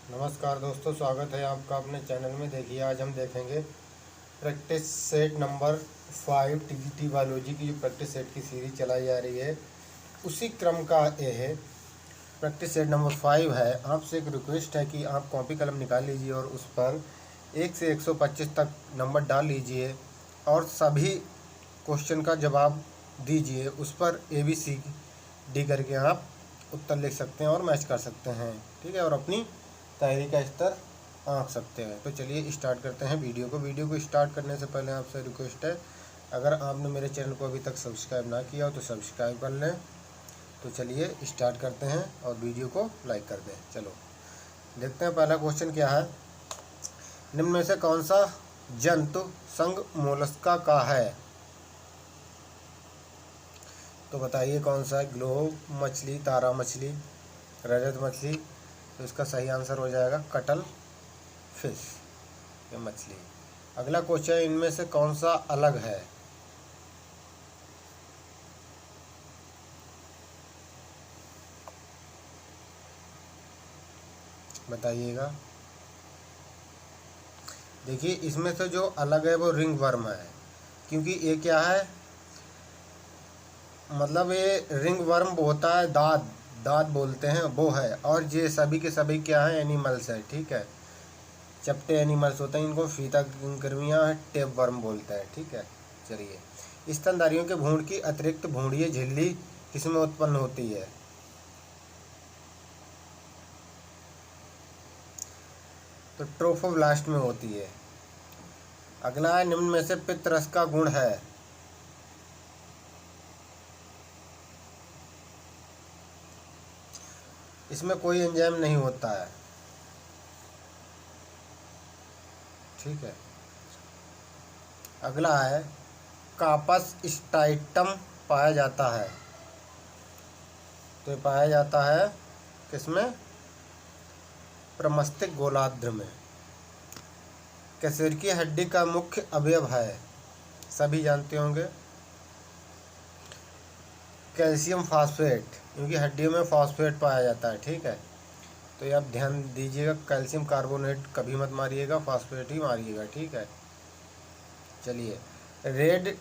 नमस्कार दोस्तों, स्वागत है आपका अपने चैनल में। देखिए, आज हम देखेंगे practice set number 5 TGT biology की जो प्रैक्टिस सेट की सीरीज चलाई जा रही है उसी क्रम का ये है। प्रैक्टिस सेट नंबर 5 है। आपसे एक रिक्वेस्ट है कि आप कॉपी कलम निकाल लीजिए और उस पर 1 से 125 तक नंबर डाल लीजिए और सभी क्वेश्चन का जवाब दीजिए। उस पर ABCD करके आप उत्तर लिख सकते हैं और मैच कर सकते हैं, ठीक है, और अपनी तैयारी का स्तर आंक सकते हैं। तो चलिए स्टार्ट करते हैं वीडियो को स्टार्ट करने से पहले आपसे रिक्वेस्ट है, अगर आपने मेरे चैनल को अभी तक सब्सक्राइब ना किया हो तो सब्सक्राइब कर लें। तो चलिए स्टार्ट करते हैं और वीडियो को लाइक कर दें। चलो देखते हैं पहला क्वेश्चन क्या है। निम्न में से कौन सा जंतु संघ मोलस्का का है? तो बताइए कौन सा है। ग्लोब मछली, तारा मछली, रजत मछली। तो इसका सही आंसर हो जाएगा कटल फिश, ये मछली। अगला क्वेश्चन, इनमें से कौन सा अलग है? बताइएगा। देखिए, इसमें से जो अलग है वो रिंग वर्म है, क्योंकि ये क्या है, मतलब ये रिंग वर्म होता है, दाद दाद बोलते हैं वो है। और ये सभी के सभी क्या है, एनिमल्स है, ठीक है, चपटे एनिमल्स होते हैं। इनको फीता कृमियाँ टेप वर्म बोलते हैं, ठीक है। चलिए, स्तनधारियों के भ्रूण की अतिरिक्त भ्रूणीय झिल्ली किसमें उत्पन्न होती है? तो ट्रोफोब्लास्ट में होती है। अगला है, निम्न में से पित्त रस का गुण है? इसमें कोई एंजाइम नहीं होता है, ठीक है। अगला है, कापस स्टाइटम पाया जाता है? तो ये पाया जाता है किसमें? प्रमस्तिष्क गोलार्ध में। कशेरुकी हड्डी का मुख्य अवयव है? सभी जानते होंगे, कैल्शियम फास्फेट, क्योंकि हड्डियों में फास्फेट पाया जाता है, ठीक है। तो ये आप ध्यान दीजिएगा, कैल्शियम कार्बोनेट कभी मत मारिएगा, फास्फेट ही मारिएगा, ठीक है। चलिए, रेड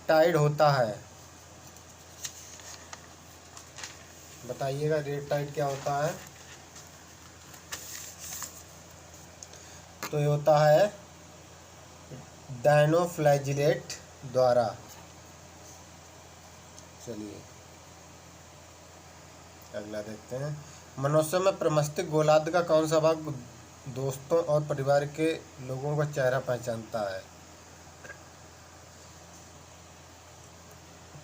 टाइड होता है? बताइएगा रेड टाइड क्या होता है। तो ये होता है डायनोफ्लैजिलेट द्वारा। चलिए अगला देखते हैं। मनुष्य में प्रमस्तिष्क गोलार्ध का कौन सा भाग दोस्तों और परिवार के लोगों का चेहरा पहचानता है?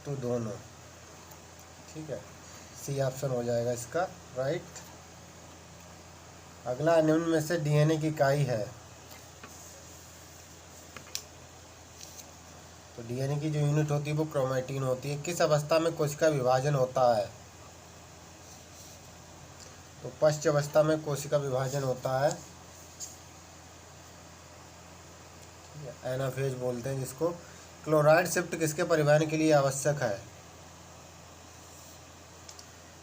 तो दोनों, ठीक है, सी ऑप्शन हो जाएगा इसका राइट। अगला, निम्न में से DNA की इकाई है? तो DNA की जो यूनिट होती है वो क्रोमैटिन होती है। किस अवस्था में कोशिका विभाजन होता है? तो पश्च अवस्था में कोशिका विभाजन होता है, एनाफेज बोलते हैं जिसको। क्लोराइड शिफ्ट किसके परिवहन के लिए आवश्यक है?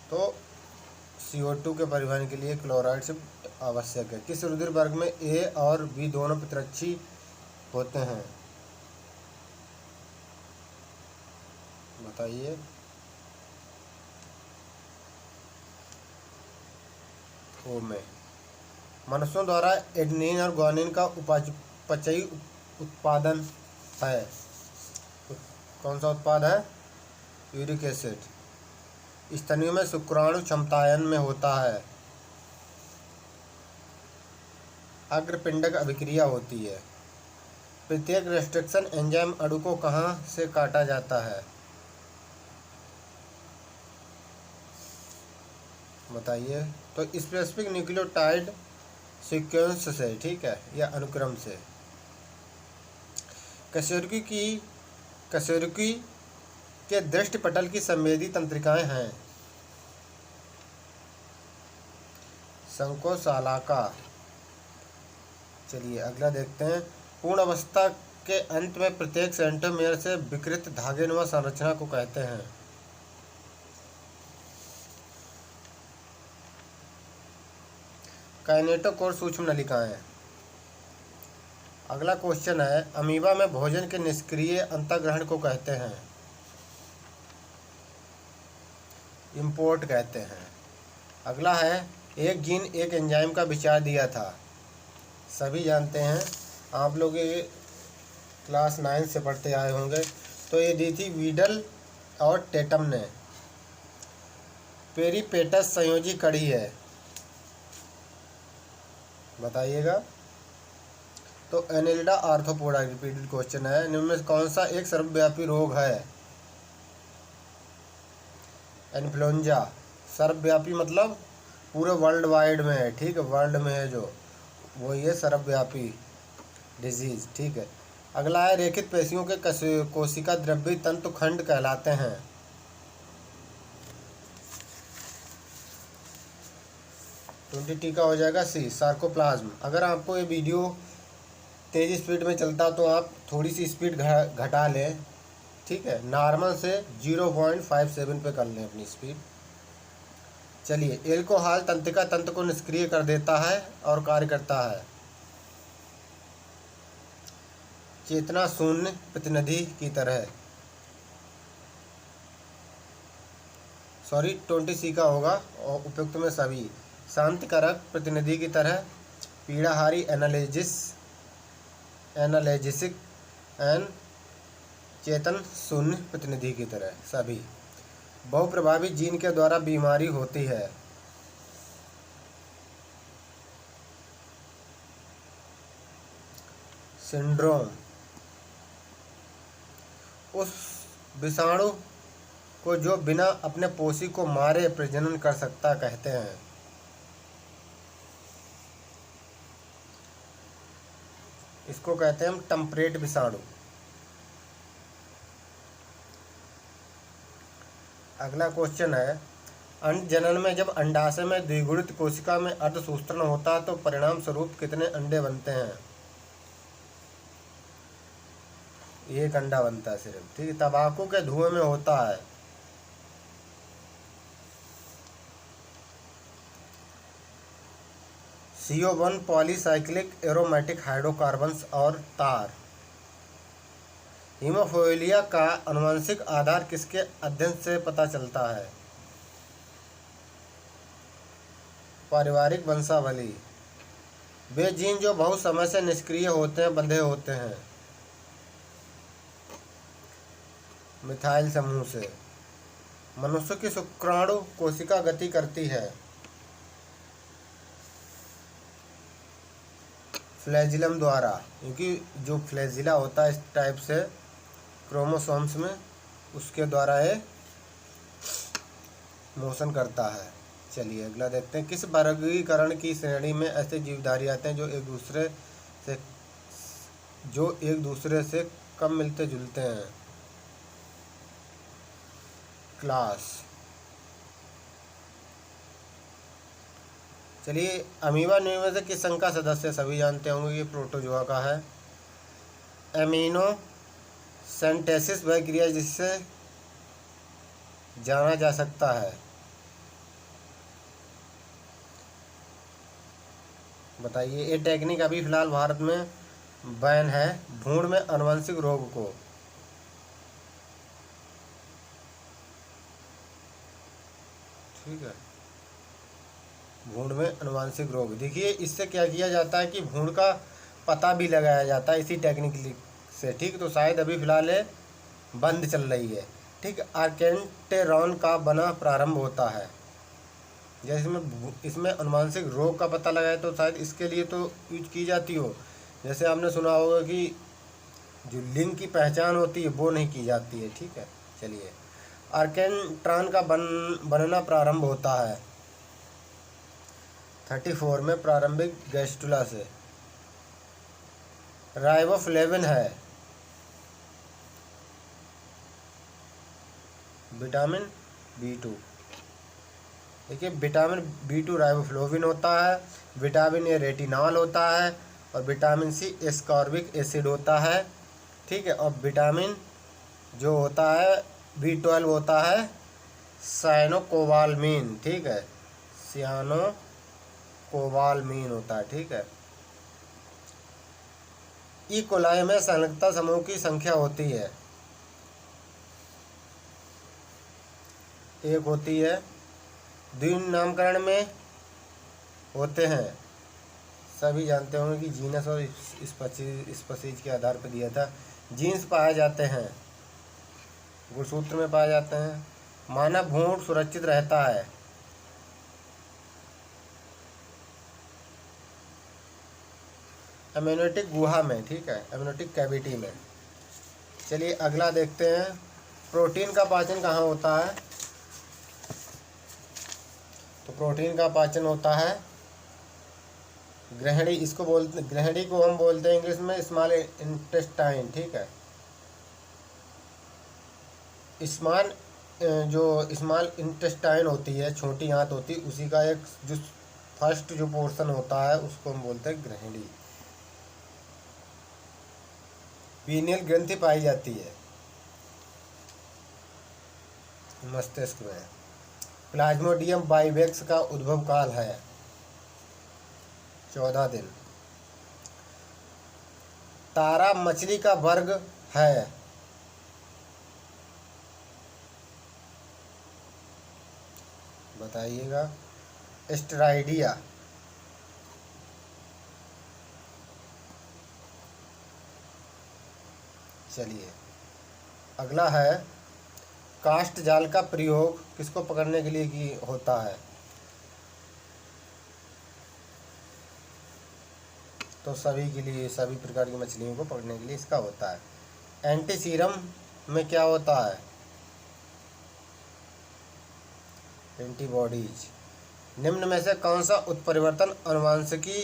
तो CO2 के परिवहन के लिए क्लोराइड शिफ्ट आवश्यक है। किस रुधिर वर्ग में A और B दोनों प्रतिरक्षी होते हैं? बताइए। O में। मनुष्यों द्वारा एडेनिन और ग्वानिन का उपापचयी उत्पादन है? कौन सा उत्पाद है? Uric acid. स्तनियों में शुक्राणु क्षमतायन में होता है? अग्रपिंडक अभिक्रिया होती है। प्रत्येक रेस्ट्रिक्शन एंजाइम अणु को कहाँ से काटा जाता है? बताइए। तो स्पेसिफिक न्यूक्लियोटाइड सीक्वेंस से, ठीक है, या अनुक्रम से। कशेरुकी के दृष्टिपटल की संवेदी तंत्रिकाएं हैं? संकोशालाका। चलिए अगला देखते हैं। पूर्ण अवस्था के अंत में प्रत्येक सेंट्रोमियर से विकृत धागेनुमा संरचना को कहते हैं? काइनेटोकोर सूक्ष्म नलिकाएं। अगला क्वेश्चन है, अमीबा में भोजन के निष्क्रिय अंतर्ग्रहण को कहते हैं? इम्पोर्ट कहते हैं। अगला है, एक जीन एक एंजाइम का विचार दिया था। सभी जानते हैं, आप लोग ये क्लास 9 से पढ़ते आए होंगे। तो ये दी थी वीडल और टेटम ने। पेरीपेटस संयोजी कड़ी है, बताइएगा। तो एनेलिडा आर्थ्रोपोडा, रिपीटेड क्वेश्चन है, निम्न में कौन सा एक सर्वव्यापी रोग है? इन्फ्लुएंजा। सर्वव्यापी मतलब पूरे वर्ल्ड वाइड में है, ठीक है, वर्ल्ड में है जो, वो ये सर्वव्यापी डिजीज, ठीक है। अगला है, रेखित पेशियों के कोशिका द्रव्य तंतु खंड कहलाते हैं? 20T का हो जाएगा सी, सार्कोप्लाज्म। अगर आपको ये वीडियो तेज़ स्पीड में चलता तो आप थोड़ी सी स्पीड घटा लें, ठीक है, नॉर्मल से 0.57 पे कर लें अपनी स्पीड। चलिए, एल्कोहल तंत्रिका तंत्र को निष्क्रिय कर देता है और कार्य करता है? चेतना शून्य प्रतिनिधि की तरह, सॉरी 20C का होगा, और उपयुक्त में सभी। शांतिकारक प्रतिनिधि की तरह, पीड़ाहारी एनालिजिक एंड चेतन शून्य प्रतिनिधि की तरह, सभी। बहुप्रभावी जीन के द्वारा बीमारी होती है? सिंड्रोम। उस विषाणु को जो बिना अपने पोषी को मारे प्रजनन कर सकता कहते हैं? इसको कहते हैं हम टेम्परेट विषाणु। अगला क्वेश्चन है, अंड जनन में जब अंडाशय में द्विगुणित कोशिका में अर्धसूत्रण होता है तो परिणाम स्वरूप कितने अंडे बनते हैं? एक अंडा बनता है सिर्फ, ठीक है। तंबाकू के धुएं में होता है? CO1 पॉलीसाइक्लिक एरोमेटिक हाइड्रोकार्बन्स और तार। हीमोफिलिया का आनुवंशिक आधार किसके अध्ययन से पता चलता है? पारिवारिक वंशावली। वे जीन जो बहुत समय से निष्क्रिय होते हैं, बंधे होते हैं? मिथाइल समूह से। मनुष्य की शुक्राणु कोशिका गति करती है? फ्लैजिलम द्वारा, क्योंकि जो फ्लैजिला होता है इस टाइप से क्रोमोसोम्स में, उसके द्वारा ये मोशन करता है। चलिए अगला देखते हैं, किस वर्गीकरण की श्रेणी में ऐसे जीवधारी आते हैं जो एक दूसरे से कम मिलते जुलते हैं? क्लास। चलिए, अमीबा निम्न से किस संघ का सदस्य? सभी जानते होंगे, ये प्रोटोजोआ का है। एमिनो सेंटेसिस वह क्रिया जिससे जाना जा सकता है? बताइए। ये टेक्निक अभी फिलहाल भारत में बैन है। भ्रूण में आनुवंशिक रोग को, ठीक है, भ्रूण में आनुवंशिक रोग। देखिए, इससे क्या किया जाता है कि भ्रूण का पता भी लगाया जाता है इसी टेक्निक से, ठीक। तो शायद अभी फिलहाल ये बंद चल रही है, ठीक। आर्केंटेरॉन का बना प्रारंभ होता है, जैसे इसमें आनुवंशिक रोग का पता लगाए तो शायद इसके लिए तो यूज की जाती हो। जैसे आपने सुना होगा कि जो लिंग की पहचान होती है वो नहीं की जाती है, ठीक है। चलिए, आर्केंट्रॉन का बनना प्रारंभ होता है 34 में प्रारंभिक गैस्टुला से। राइबोफ्लेविन है विटामिन B2। देखिए, विटामिन B2 राइबोफ्लेविन होता है, विटामिन ए रेटिनॉल होता है, और विटामिन सी एस्कॉर्बिक एसिड होता है, ठीक है। और विटामिन जो होता है B12 होता है साइनोकोबालामिन, ठीक है, सियानोकोबालामिन, कोबालमीन होता है, ठीक है। ई कोलाई में संलग्नता समूह की संख्या होती है, एक होती है। द्विन नामकरण में होते हैं, सभी जानते होंगे कि जीनस और स्पीशीज के आधार पर दिया था। जीन्स पाए जाते हैं, गुणसूत्र में पाए जाते हैं। मानव भ्रूण सुरक्षित रहता है, एम्नियोटिक गुहा में, ठीक है, एम्नियोटिक कैविटी में। चलिए अगला देखते हैं, प्रोटीन का पाचन कहाँ होता है। तो प्रोटीन का पाचन होता है ग्रहणी, इसको बोलते, ग्रहणी को हम बोलते हैं इंग्लिश में स्मॉल इंटेस्टाइन, ठीक है। जो स्मॉल इंटेस्टाइन होती है, छोटी आंत होती है, उसी का एक जो फर्स्ट जो पोर्शन होता है उसको हम बोलते हैं ग्रहणी। पीनियल ग्रंथि पाई जाती है मस्तिष्क में। प्लाज्मोडियम बाइवेक्स का उद्भव काल है 14 दिन। तारा मछली का वर्ग है, बताइएगा। एस्टेराइडिया। चलिए अगला है, कास्ट जाल का प्रयोग किसको पकड़ने के लिए की होता है। तो सभी के लिए, सभी प्रकार की मछलियों को पकड़ने के लिए इसका होता है। एंटीसीरम में क्या होता है, एंटीबॉडीज। निम्न में से कौन सा उत्परिवर्तन आनुवंशिकी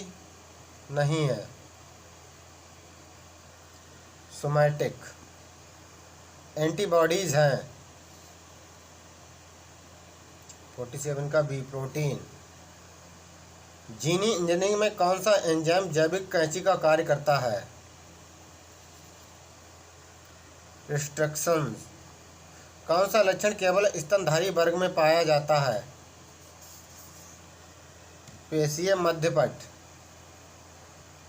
नहीं है। सोमैटिक। एंटीबॉडीज हैं 47 का बी, प्रोटीन। जीनी इंजीनियरिंग में कौन सा एंजाइम जैविक कैंची का कार्य करता है। रिस्ट्रक्शन। कौन सा लक्षण केवल स्तनधारी वर्ग में पाया जाता है। पेशीय मध्यपट।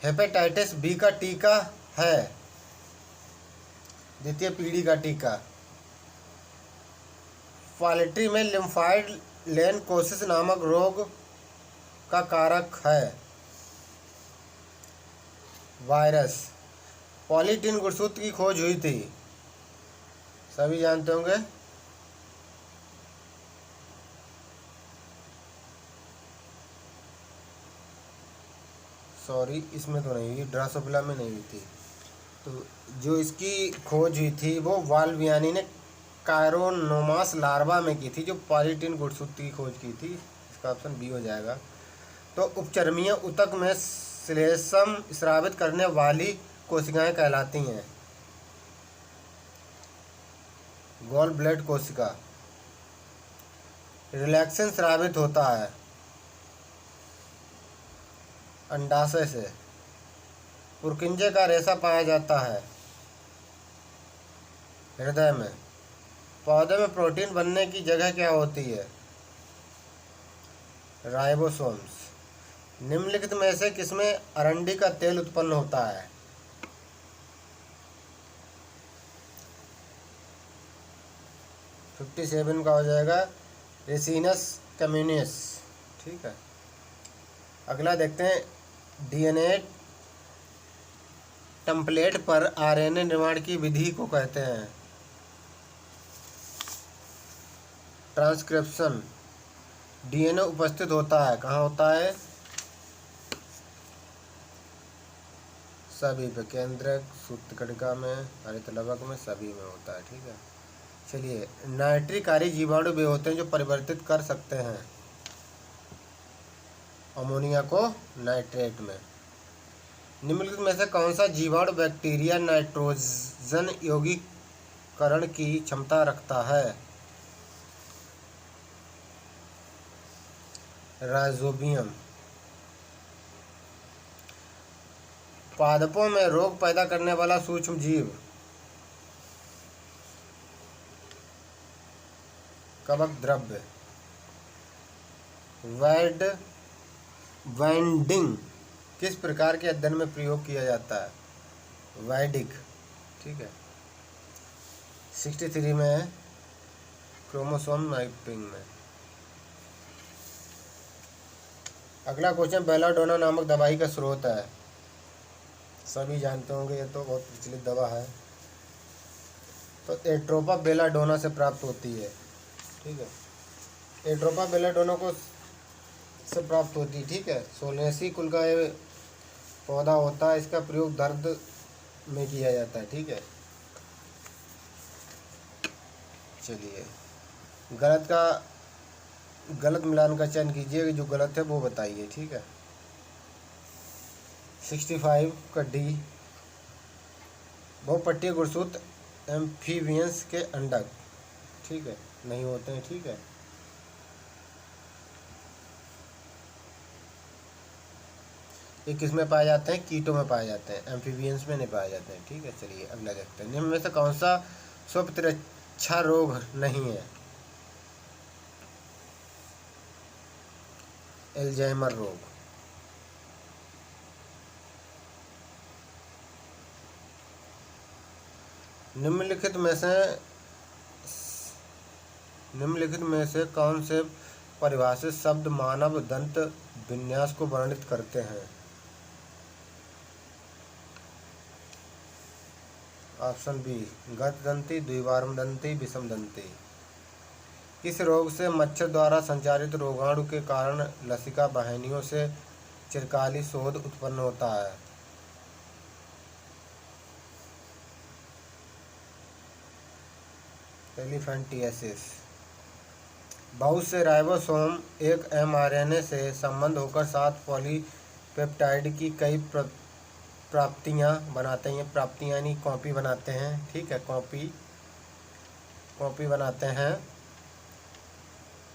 हेपेटाइटिस बी का टीका है, द्वितीय पीढ़ी का टीका। पोल्ट्री में लिम्फाइड लेनकोसिस नामक रोग का कारक है वायरस। पॉलीटीन गुणसूत्र की खोज हुई थी, सभी जानते होंगे। सॉरी, इसमें तो नहीं हुई, ड्रासोफिला में नहीं हुई थी। तो जो इसकी खोज हुई थी वो वाल्वियानी ने कायरोनोमास लार्वा में की थी, जो पॉलीटीन गुणसूत्र की खोज की थी। इसका ऑप्शन बी हो जाएगा। तो उपचर्मीय ऊतक में श्लेष्म स्रावित करने वाली कोशिकाएं कहलाती हैं गॉल ब्लैडर कोशिका। रिलैक्सेन स्रावित होता है अंडाशय से। पुरकिंजे का रेशा पाया जाता है हृदय में। पौधे में प्रोटीन बनने की जगह क्या होती है, राइबोसोम्स। निम्नलिखित में से किसमें अरंडी का तेल उत्पन्न होता है। फिफ्टी 57 का हो जाएगा रेसिनस कम्युनिस, ठीक है। अगला देखते हैं, डीएनए टेम्पलेट पर आरएनए निर्माण की विधि को कहते हैं ट्रांसक्रिप्शन। डीएनए उपस्थित होता है, कहाँ होता है, सभी पे, केंद्रक, सूत्रकणिका में, हरितलवक में, सभी में होता है, ठीक है। चलिए, नाइट्रिकारी जीवाणु वे होते हैं जो परिवर्तित कर सकते हैं अमोनिया को नाइट्रेट में। निम्नलिखित में से कौन सा जीवाणु बैक्टीरिया नाइट्रोजन यौगिकरण की क्षमता रखता है। राइजोबियम। पादपों में रोग पैदा करने वाला सूक्ष्म जीव, कवक द्रव्य। वैड वाइंडिंग किस प्रकार के अध्ययन में प्रयोग किया जाता है? वैदिक। ठीक है। 63 में है क्रोमोसोम मैपिंग में। अगला क्वेश्चन, बेलाडोना नामक दवाई का स्रोत है। सभी जानते होंगे, ये तो बहुत प्रचलित दवा है। तो एट्रोपा बेलाडोना से प्राप्त होती है। ठीक है। एट्रोपा बेलाडोना को से प्राप्त होती है। ठीक है। सोलेसी कुल का ये पौधा होता है। इसका प्रयोग दर्द में किया जाता है। ठीक है। चलिए, गलत मिलान का चयन कीजिए, जो गलत है वो बताइए। ठीक है। 65 का डी, बहुपट्टीय गुणसूत्र एम्फीबियंस के अंडक। ठीक है, नहीं होते हैं। ठीक है। ये किस में पाए जाते हैं? कीटों में पाए जाते हैं, एम्फीबियंस में नहीं पाए जाते हैं। ठीक है। चलिए अगला देखते हैं। निम्न में से कौन सा स्वप्रतिरक्षा रोग नहीं है? एल्जाइमर रोग। निम्नलिखित में से कौन से परिभाषित शब्द मानव दंत विन्यास को वर्णित करते हैं? ऑप्शन बी, गतदंती, द्विबारमदंती, विषमदंती। किस रोग से मच्छर द्वारा संचारित रोगाणु के कारण लसिका वाहिनियों से चिरकाली शोथ उत्पन्न होता है? एलिफेंटियासिस। बहुत से राइबोसोम एक एमआरएनए से संबंध होकर 7 पॉलीपेप्टाइड की कई प्राप्तियां बनाते हैं। प्राप्तियां यानी कॉपी बनाते हैं। ठीक है, कॉपी बनाते हैं।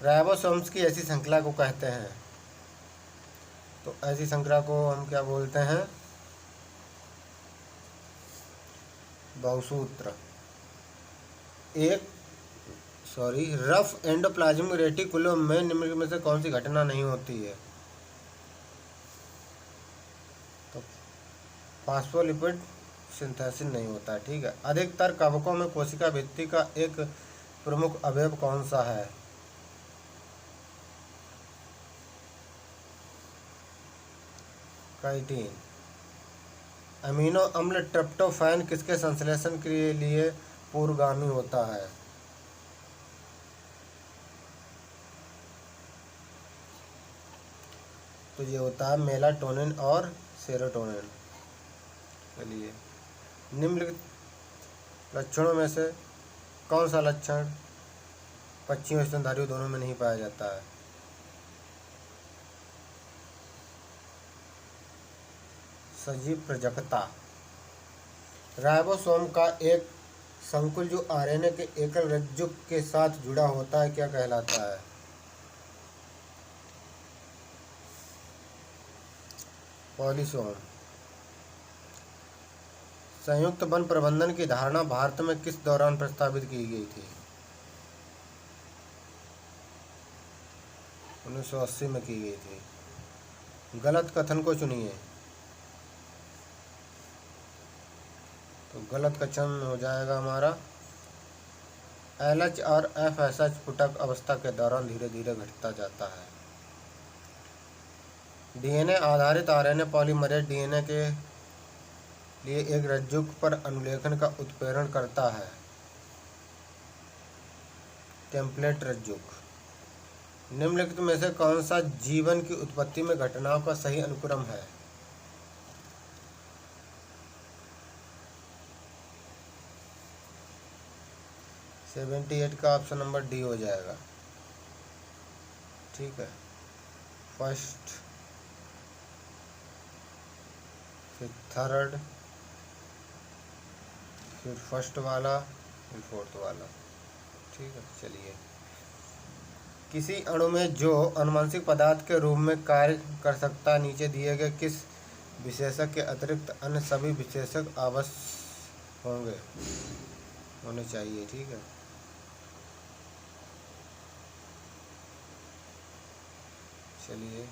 राइबोसोम्स की ऐसी श्रृंखला को कहते हैं। तो ऐसी श्रृंखला को हम क्या बोलते हैं? बहुसूत्र। रफ एंडोप्लाज्मिक रेटिकुलम में निम्नलिखित में से कौन सी घटना नहीं होती है? तो फास्फोलिपिड सिंथेसिस नहीं होता है। ठीक है। अधिकतर कवकों में कोशिका भित्ति का एक प्रमुख अवयव कौन सा है? काइटिन। अमीनो अम्ल ट्रिप्टोफैन किसके संश्लेषण के लिए पूर्वगामी होता है? तो ये होता है मेलाटोनिन और सेरोटोनिन। चलिए, निम्नलिखित लक्षणों में से कौन सा लक्षण पक्षियों और स्तनधारियों दोनों में नहीं पाया जाता है? सजीव प्रजकता। राइबोसोम का एक संकुल जो आरएनए के एकल रज्जुक के साथ जुड़ा होता है क्या कहलाता है? पॉलीसोम। संयुक्त वन प्रबंधन की धारणा भारत में किस दौरान प्रस्तावित की गई थी? 1980 में की गई थी। गलत कथन को चुनिए। तो गलत कथन हो जाएगा हमारा, LH और FSH पुटक अवस्था के दौरान धीरे धीरे घटता जाता है। डीएनए आधारित आरएनए पॉलीमरेज डीएनए के लिए एक रज्जुक पर अनुलेखन का उत्प्रेरण करता है। टेम्पलेट रज्जुक। निम्नलिखित में से कौन सा जीवन की उत्पत्ति में घटनाओं का सही अनुक्रम है? सेवेंटी 78 का ऑप्शन नंबर डी हो जाएगा। ठीक है। फर्स्ट, फिर थर्ड, फिर फर्स्ट वाला, फिर फोर्थ वाला। ठीक है। चलिए, किसी अणु में जो अनुवांशिक पदार्थ के रूप में कार्य कर सकता है, नीचे दिए गए किस विशेषक के अतिरिक्त अन्य सभी विशेषक आवश्यक होने चाहिए? ठीक है। चलिए,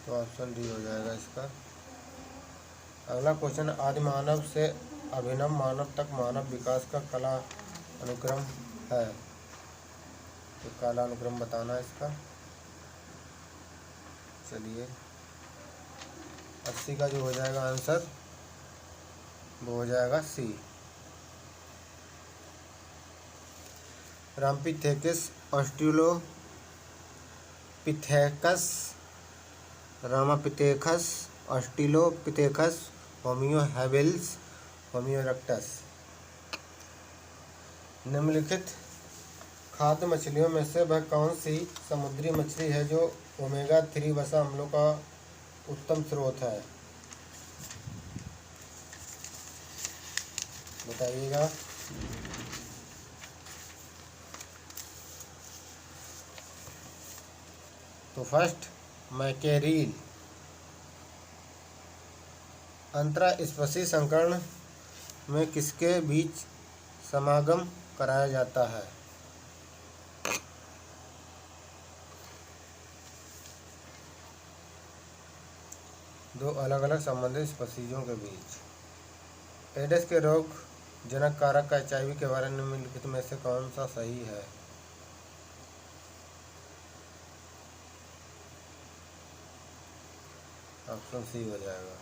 तो ऑप्शन डी हो जाएगा इसका। अगला क्वेश्चन, आदि मानव से अभिनव मानव तक मानव विकास का कला अनुक्रम है, तो काला अनुक्रम बताना है इसका। चलिए 80 का जो हो जाएगा आंसर वो हो जाएगा C. Ramapithecus, Australopithecus, Ramapithecus, Australopithecus, homo habilis, homo erectus. निम्नलिखित खाद्य मछलियों में से वह कौन सी समुद्री मछली है जो ओमेगा 3 वसा अम्लों का उत्तम स्रोत है, बताइएगा। तो फर्स्ट मैकेरील। अंतरास्पर्शी संकरण में किसके बीच समागम कराया जाता है, दो अलग अलग संबंधित स्पीशीजों के बीच। एड्स के रोग जनक कारक HIV के बारे में निम्नलिखित में से कौन सा सही है, ऑप्शन सी हो जाएगा।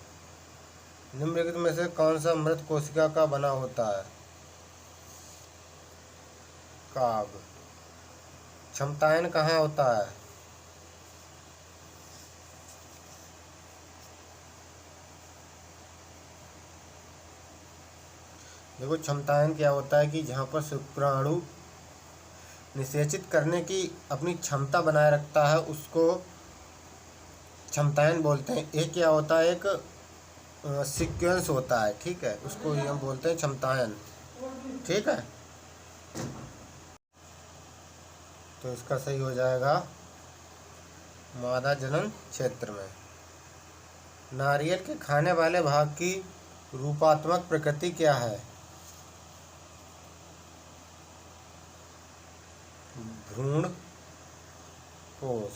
निम्नलिखित में से कौन सा मृत कोशिका का बना होता है, काग। क्षमतायन कहाँ होता है, देखो क्षमतायन क्या होता है कि जहाँ पर शुक्राणु निषेचित करने की अपनी क्षमता बनाए रखता है उसको क्षमतायन बोलते हैं। एक क्या होता है, एक सीक्वेंस होता है, ठीक है, उसको ही हम बोलते हैं क्षमतायन, ठीक है। तो इसका सही हो जाएगा मादा जनन क्षेत्र में। नारियल के खाने वाले भाग की रूपात्मक प्रकृति क्या है, भ्रूण कोश।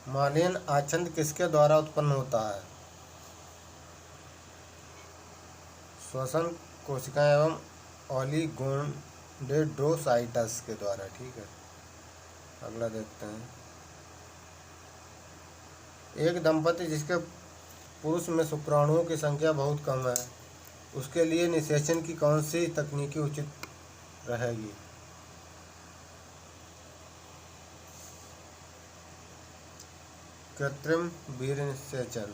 मालियन आछंद किसके द्वारा उत्पन्न होता है, श्वसन कोशिकाएं एवं ओलिगोडेंड्रोसाइट्स के द्वारा, ठीक है। अगला देखते हैं। एक दंपति जिसके पुरुष में शुक्राणुओं की संख्या बहुत कम है उसके लिए निषेचन की कौन सी तकनीकी उचित रहेगी, कृत्रिम वीर्य निषेचन।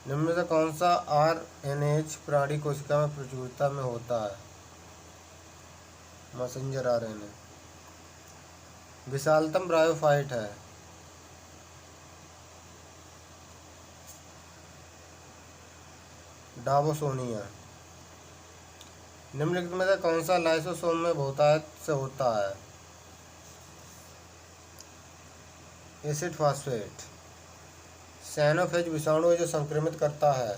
निम्न से कौन सा RNA प्राणी कोशिका में प्रचुरता में होता है, मैसेंजर RNA। विशालतम ब्रायोफाइट है, डाबोसोनिया। निम्नलिखित में से कौन सा लाइसोसोम में बहुतायत से होता है, एसिड फास्फेट। साइनोफेज विषाणु है जो संक्रमित करता है,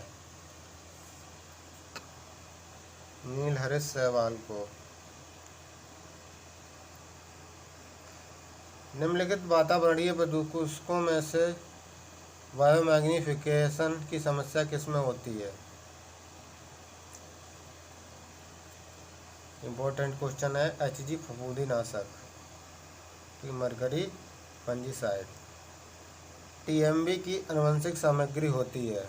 नीलहरित शैवाल को। निम्नलिखित वातावरणीय प्रदूषकों में से बायोमैग्निफिकेशन की समस्या किसमें होती है, इम्पोर्टेंट क्वेश्चन है। HG फफूंदीनाशक, मरकरी फंजीसाइड। TMB की आनुवंशिक सामग्री होती है,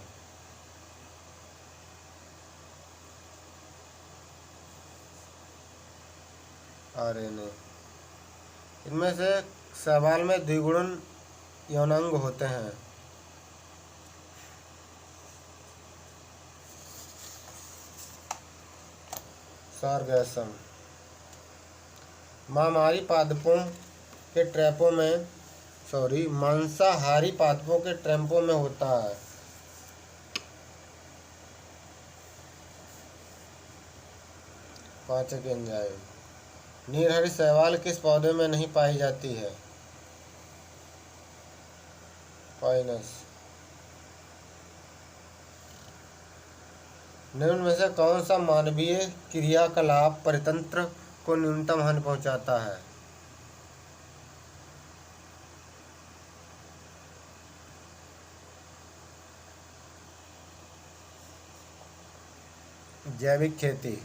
RNA। इनमें से शैवाल में द्विगुणन यौनांग होते हैं, सारगैसम। मांसाहारी पादपों के ट्रैपों में होता है, पाचक एंजाइम। नीलहरित शैवाल किस पौधे में नहीं पाई जाती है, पाइनस। निम्न में से कौन सा मानवीय क्रियाकलाप परितंत्र को न्यूनतम हानि पहुंचाता है, जैविक खेती,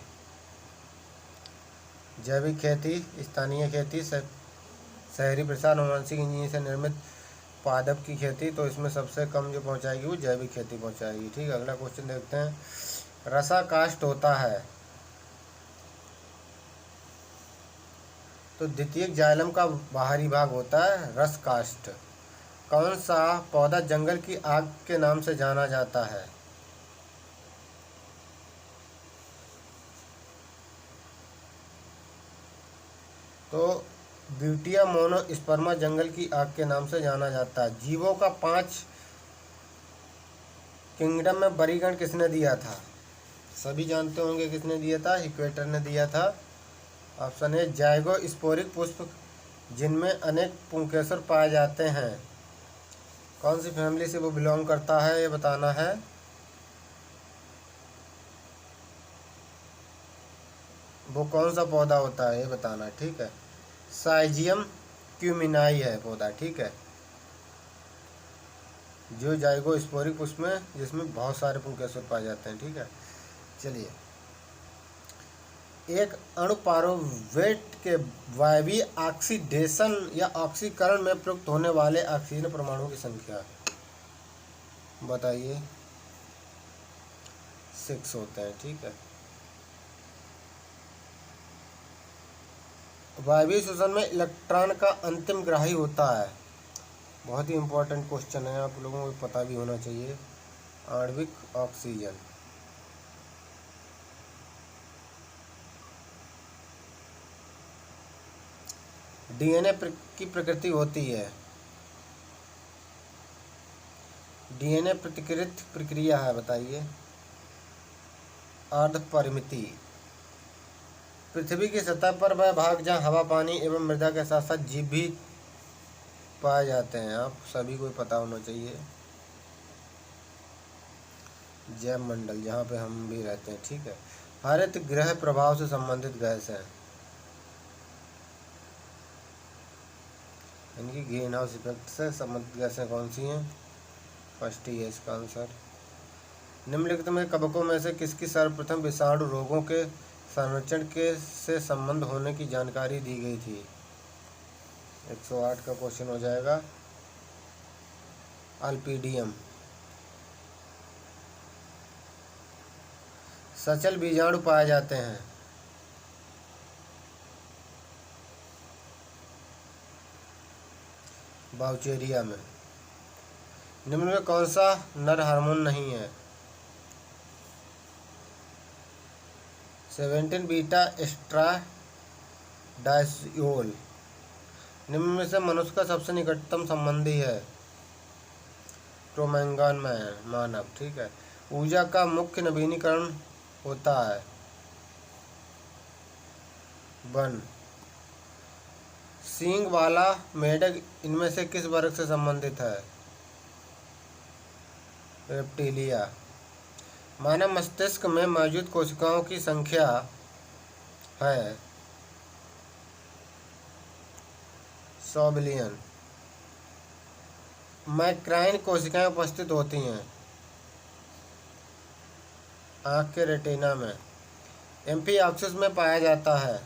जैविक खेती, स्थानीय खेती, शहरी प्रसार, आनुवंशिक इंजीनियरिंग से निर्मित पादप की खेती। तो इसमें सबसे कम जो पहुंचाएगी वो जैविक खेती पहुंचाएगी। ठीक है, अगला क्वेश्चन देखते हैं। रसा काष्ठ होता है तो द्वितीयक जाइलम का बाहरी भाग होता है रस काष्ठ। कौन सा पौधा जंगल की आग के नाम से जाना जाता है? तो ब्यूटिया मोनोस्पर्मा जंगल की आग के नाम से जाना जाता है। जीवों का 5 किंगडम में वर्गीकरण किसने दिया था? सभी जानते होंगे किसने दिया था, इक्वेटर ने दिया था। ऑप्शन ए जाइगोस्पोरिक पुष्प जिनमें अनेक पुंकेसर पाए जाते हैं। कौन सी फैमिली से वो बिलोंग करता है ये बताना है। वो कौन सा पौधा होता है ये बताना है। ठीक है, साइजियम क्यूमिनाई है पौधा। ठीक है, जो जाइगोस्पोरिक पुष्प में जिसमें बहुत सारे पुंकेसर पाए जाते हैं। ठीक है, चलिए। एक अणु पायरुवेट के वायवीय ऑक्सीडेशन या ऑक्सीकरण में प्रयुक्त होने वाले ऑक्सीजन परमाणुओं की संख्या बताइए। 6 होते हैं। ठीक है, वायवीय शोषण में इलेक्ट्रॉन का अंतिम ग्राही होता है। बहुत ही इंपॉर्टेंट क्वेश्चन है, आप लोगों को पता भी होना चाहिए। आणविक ऑक्सीजन। डीएनए की प्रकृति होती है। डीएनए प्रतिकृत प्रक्रिया है, बताइए। अर्ध परिमिति। पृथ्वी की सतह पर वह भाग जहाँ हवा, पानी एवं मृदा के साथ साथ जीव भी पाए जाते हैं, आप सभी को पता होना चाहिए। जैव मंडल, जहाँ पे हम भी रहते हैं। ठीक है, हरित गृह प्रभाव से संबंधित गैस है, इनकी ग्रीन हाउस इफेक्ट से संबंधित गैसें कौन सी हैं? फर्स्ट ही है इसका आंसर। निम्नलिखित में कवकों में से किसकी सर्वप्रथम विषाणु रोगों के संरक्षण के से संबंध होने की जानकारी दी गई थी? 108 का क्वेश्चन हो जाएगा। अल्पीडियम। सचल बीजाणु पाए जाते हैं। बाउचेरिया में। निम्न में कौन सा नर हार्मोन नहीं है? 17 बीटा एस्ट्राडायोल। निम्न में से मनुष्य का सबसे निकटतम संबंधी है? क्रोमैंगन में मानव। ठीक है, ऊर्जा का मुख्य नवीनीकरण होता है वन। सींग वाला मेढक इनमें से किस वर्ग से संबंधित है? रेप्टिलिया। मानव मस्तिष्क में मौजूद कोशिकाओं की संख्या है 100 बिलियन। मैक्राइन कोशिकाएं उपस्थित होती हैं आँख के रेटिना में। एम्फिऑक्सिस में पाया जाता है?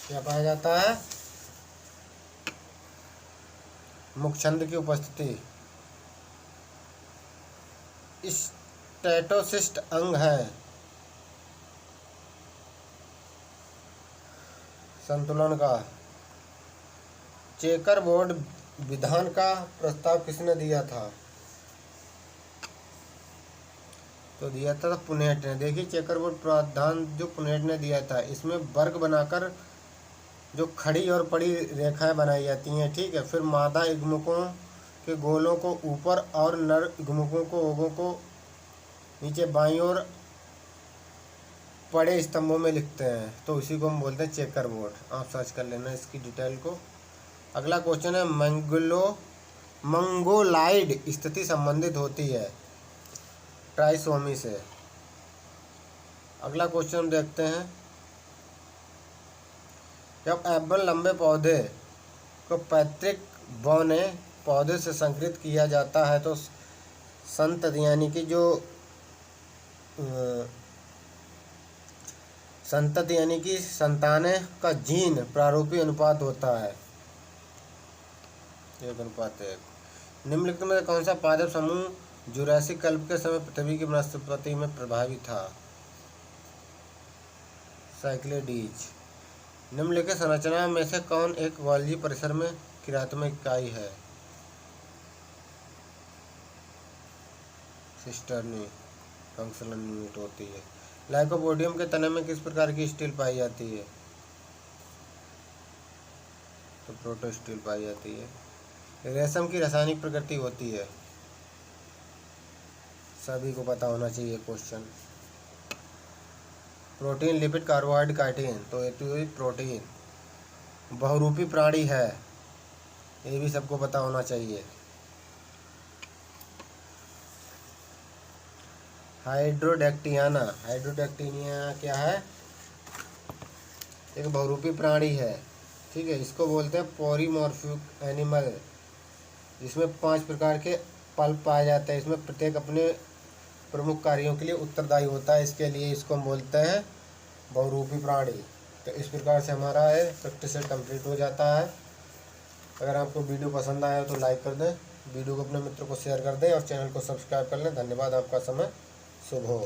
क्या पाया जाता है? मुखछंद की उपस्थिति। स्टेटोसिस्ट अंग है संतुलन का। चेकर बोर्ड विधान का प्रस्ताव किसने दिया था? तो दिया था पुनेट ने। देखिए, चेकर बोर्ड प्रावधान जो पुनेट ने दिया था, इसमें वर्ग बनाकर जो खड़ी और पड़ी रेखाएं बनाई जाती हैं। ठीक है, फिर मादा युग्मकों के गोलों को ऊपर और नर युग्मकों को ओगों को नीचे बाईं ओर पड़े स्तंभों में लिखते हैं, तो इसी को हम बोलते हैं चेकर बोर्ड। आप सर्च कर लेना इसकी डिटेल को। अगला क्वेश्चन है, मंगोलाइड स्थिति संबंधित होती है ट्राइसोमी से। अगला क्वेश्चन हम देखते हैं, जब एप्पल लंबे पौधे को पैट्रिक बौने पौधे से संकरित किया जाता है तो संतति यानी कि जो संतति यानी कि संतानें का जीन प्रारूपी अनुपात होता है 1:1। निम्नलिखित में कौन सा पादप समूह जुरासिक कल्प के समय पृथ्वी की वनस्पति में प्रभावी था? साइक्लेडीज। निम्नलिखित संरचना में से कौन एक गोल्जी परिसर में क्रियात्मक इकाई है? सिस्टर्नी फंक्शनल यूनिट होती है। लाइकोपोडियम के तने में किस प्रकार की स्टील पाई जाती है? तो प्रोटोस्टील पाई जाती है। रेशम की रासायनिक प्रकृति होती है, सभी को पता होना चाहिए question. Protein, lipid, carbohydrate, chitin, तो ये तो प्रोटीन बहुरूपी प्राणी है, ये भी सबको पता होना चाहिए। हाइड्रोडैक्टियाना, हाइड्रोडैक्टिनिया क्या है? एक बहुरूपी प्राणी है, ठीक है। इसको बोलते हैं पॉलीमॉर्फिक एनिमल, जिसमें 5 प्रकार के पल्प पाए जाते हैं। इसमें प्रत्येक अपने प्रमुख कार्यों के लिए उत्तरदायी होता है, इसके लिए इसको हम बोलते हैं बहुरूपी प्राणी। तो इस प्रकार से हमारा है प्रैक्टिस सेट कंप्लीट हो जाता है। अगर आपको वीडियो पसंद आया तो लाइक कर दें, वीडियो को अपने मित्रों को शेयर कर दें और चैनल को सब्सक्राइब कर लें। धन्यवाद, आपका समय शुभ हो।